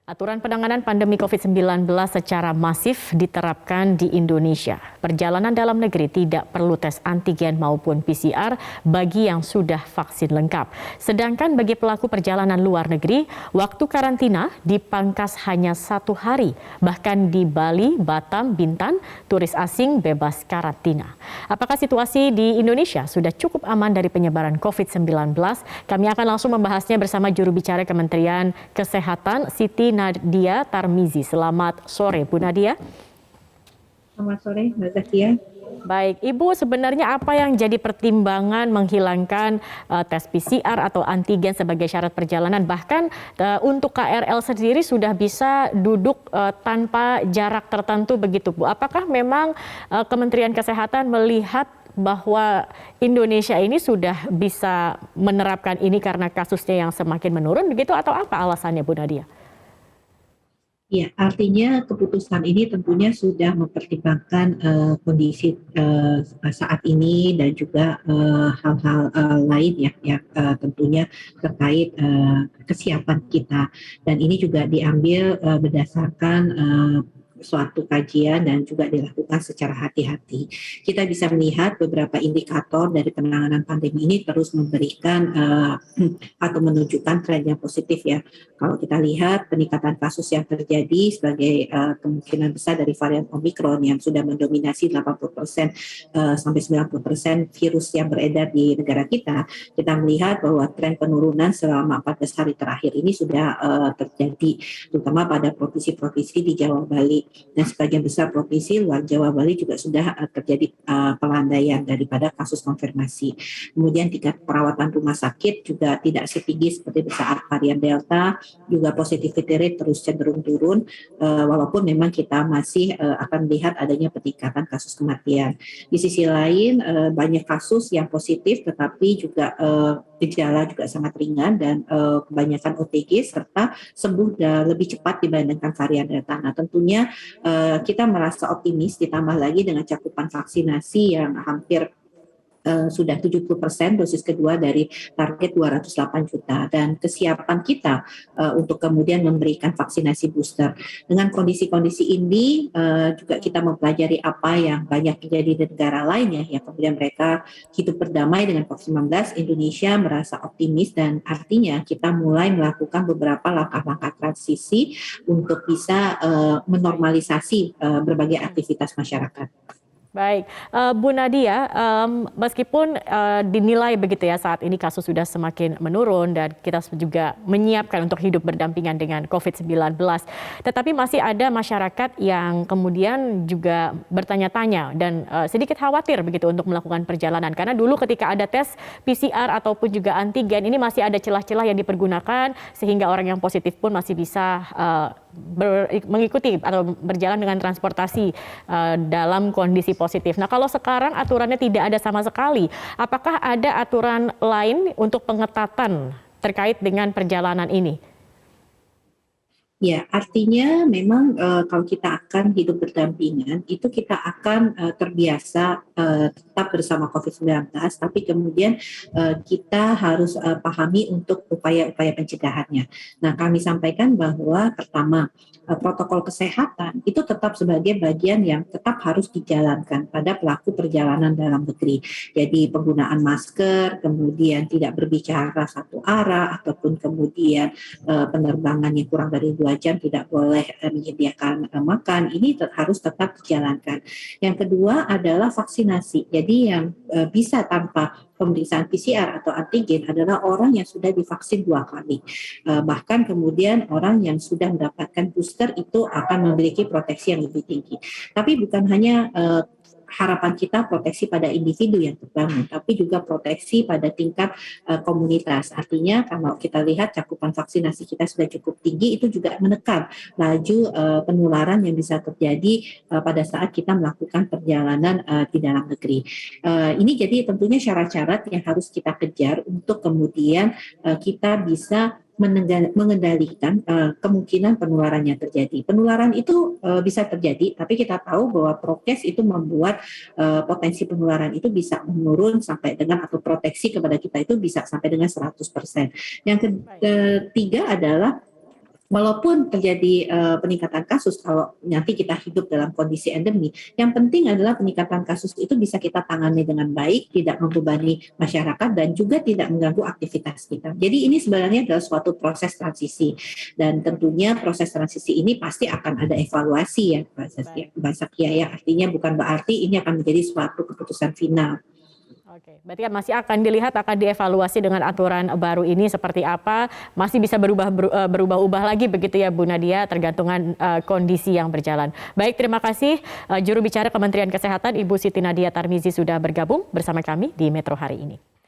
Aturan penanganan pandemi COVID-19 secara masif diterapkan di Indonesia. Perjalanan dalam negeri tidak perlu tes antigen maupun PCR bagi yang sudah vaksin lengkap. Sedangkan bagi pelaku perjalanan luar negeri, waktu karantina dipangkas hanya 1 hari. Bahkan di Bali, Batam, Bintan, turis asing bebas karantina. Apakah situasi di Indonesia sudah cukup aman dari penyebaran COVID-19? Kami akan langsung membahasnya bersama juru bicara Kementerian Kesehatan, Siti Nadia Tarmizi. Selamat sore, Bu Nadia. Selamat sore, Mbak Zakia. Baik, Ibu, sebenarnya apa yang jadi pertimbangan menghilangkan tes PCR atau antigen sebagai syarat perjalanan? Bahkan untuk KRL sendiri sudah bisa duduk tanpa jarak tertentu begitu, Bu. Apakah memang Kementerian Kesehatan melihat bahwa Indonesia ini sudah bisa menerapkan ini karena kasusnya yang semakin menurun begitu, atau apa alasannya, Bu Nadia? Ya, artinya keputusan ini tentunya sudah mempertimbangkan kondisi saat ini dan juga hal-hal lain ya, yang tentunya terkait kesiapan kita. Dan ini juga diambil berdasarkan suatu kajian dan juga dilakukan secara hati-hati. Kita bisa melihat beberapa indikator dari penanganan pandemi ini terus memberikan atau menunjukkan tren yang positif ya. Kalau kita lihat peningkatan kasus yang terjadi sebagai kemungkinan besar dari varian Omicron yang sudah mendominasi 80% sampai 90% virus yang beredar di negara kita melihat bahwa tren penurunan selama 14 hari terakhir ini sudah terjadi, terutama pada provinsi-provinsi di Jawa, Bali, dan sebagian besar provinsi luar Jawa, Bali juga sudah terjadi pelandaian daripada kasus konfirmasi. Kemudian tingkat perawatan rumah sakit juga tidak setinggi seperti saat varian Delta, juga positivity rate terus cenderung turun, walaupun memang kita masih akan melihat adanya peningkatan kasus kematian. Di sisi lain banyak kasus yang positif tetapi juga gejala juga sangat ringan dan kebanyakan OTG serta sembuh lebih cepat dibandingkan varian Delta. Nah, tentunya kita merasa optimis ditambah lagi dengan cakupan vaksinasi yang hampir sudah 70% dosis kedua dari target 208 juta dan kesiapan kita untuk kemudian memberikan vaksinasi booster. Dengan kondisi-kondisi ini juga kita mempelajari apa yang banyak terjadi di negara lainnya yang kemudian mereka hidup berdamai dengan COVID-19. Indonesia merasa optimis dan artinya kita mulai melakukan beberapa langkah-langkah transisi untuk bisa menormalisasi berbagai aktivitas masyarakat. Baik, Bu Nadia, meskipun dinilai begitu ya saat ini kasus sudah semakin menurun dan kita juga menyiapkan untuk hidup berdampingan dengan COVID-19, tetapi masih ada masyarakat yang kemudian juga bertanya-tanya dan sedikit khawatir begitu untuk melakukan perjalanan. Karena dulu ketika ada tes PCR ataupun juga antigen, ini masih ada celah-celah yang dipergunakan sehingga orang yang positif pun masih bisa mengikuti atau berjalan dengan transportasi dalam kondisi positif. Nah, kalau sekarang aturannya tidak ada sama sekali, apakah ada aturan lain untuk pengetatan terkait dengan perjalanan ini? Ya, artinya memang kalau kita akan hidup berdampingan, itu kita akan terbiasa tetap bersama COVID-19, tapi kemudian kita harus pahami untuk upaya-upaya pencegahannya. Nah, kami sampaikan bahwa pertama, protokol kesehatan itu tetap sebagai bagian yang tetap harus dijalankan pada pelaku perjalanan dalam negeri. Jadi penggunaan masker, kemudian tidak berbicara satu arah, ataupun kemudian penerbangannya kurang dari 2 jam tidak boleh menyediakan makan, ini harus tetap dijalankan. Yang kedua adalah vaksinasi. Jadi yang bisa tanpa pemeriksaan PCR atau antigen adalah orang yang sudah divaksin 2 kali. Bahkan kemudian orang yang sudah mendapatkan booster itu akan memiliki proteksi yang lebih tinggi. Tapi bukan hanya harapan kita proteksi pada individu yang terbangun, tapi juga proteksi pada tingkat komunitas. Artinya kalau kita lihat cakupan vaksinasi kita sudah cukup tinggi, itu juga menekan laju penularan yang bisa terjadi pada saat kita melakukan perjalanan di dalam negeri. Ini jadi tentunya syarat-syarat yang harus kita kejar untuk kemudian kita bisa mengendalikan kemungkinan penularan yang terjadi. Penularan itu bisa terjadi, tapi kita tahu bahwa prokes itu membuat potensi penularan itu bisa menurun sampai dengan, atau proteksi kepada kita itu bisa sampai dengan 100%. Yang ketiga adalah walaupun terjadi peningkatan kasus, kalau nanti kita hidup dalam kondisi endemi, yang penting adalah peningkatan kasus itu bisa kita tangani dengan baik, tidak membebani masyarakat dan juga tidak mengganggu aktivitas kita. Jadi ini sebenarnya adalah suatu proses transisi dan tentunya proses transisi ini pasti akan ada evaluasi ya, Mbak Zakia ya. Artinya bukan berarti ini akan menjadi suatu keputusan final. Oke, berarti kan masih akan dilihat, akan dievaluasi dengan aturan baru ini seperti apa, masih bisa berubah-ubah lagi begitu ya Bu Nadia, tergantungan kondisi yang berjalan. Baik, terima kasih juru bicara Kementerian Kesehatan Ibu Siti Nadia Tarmizi sudah bergabung bersama kami di Metro hari ini.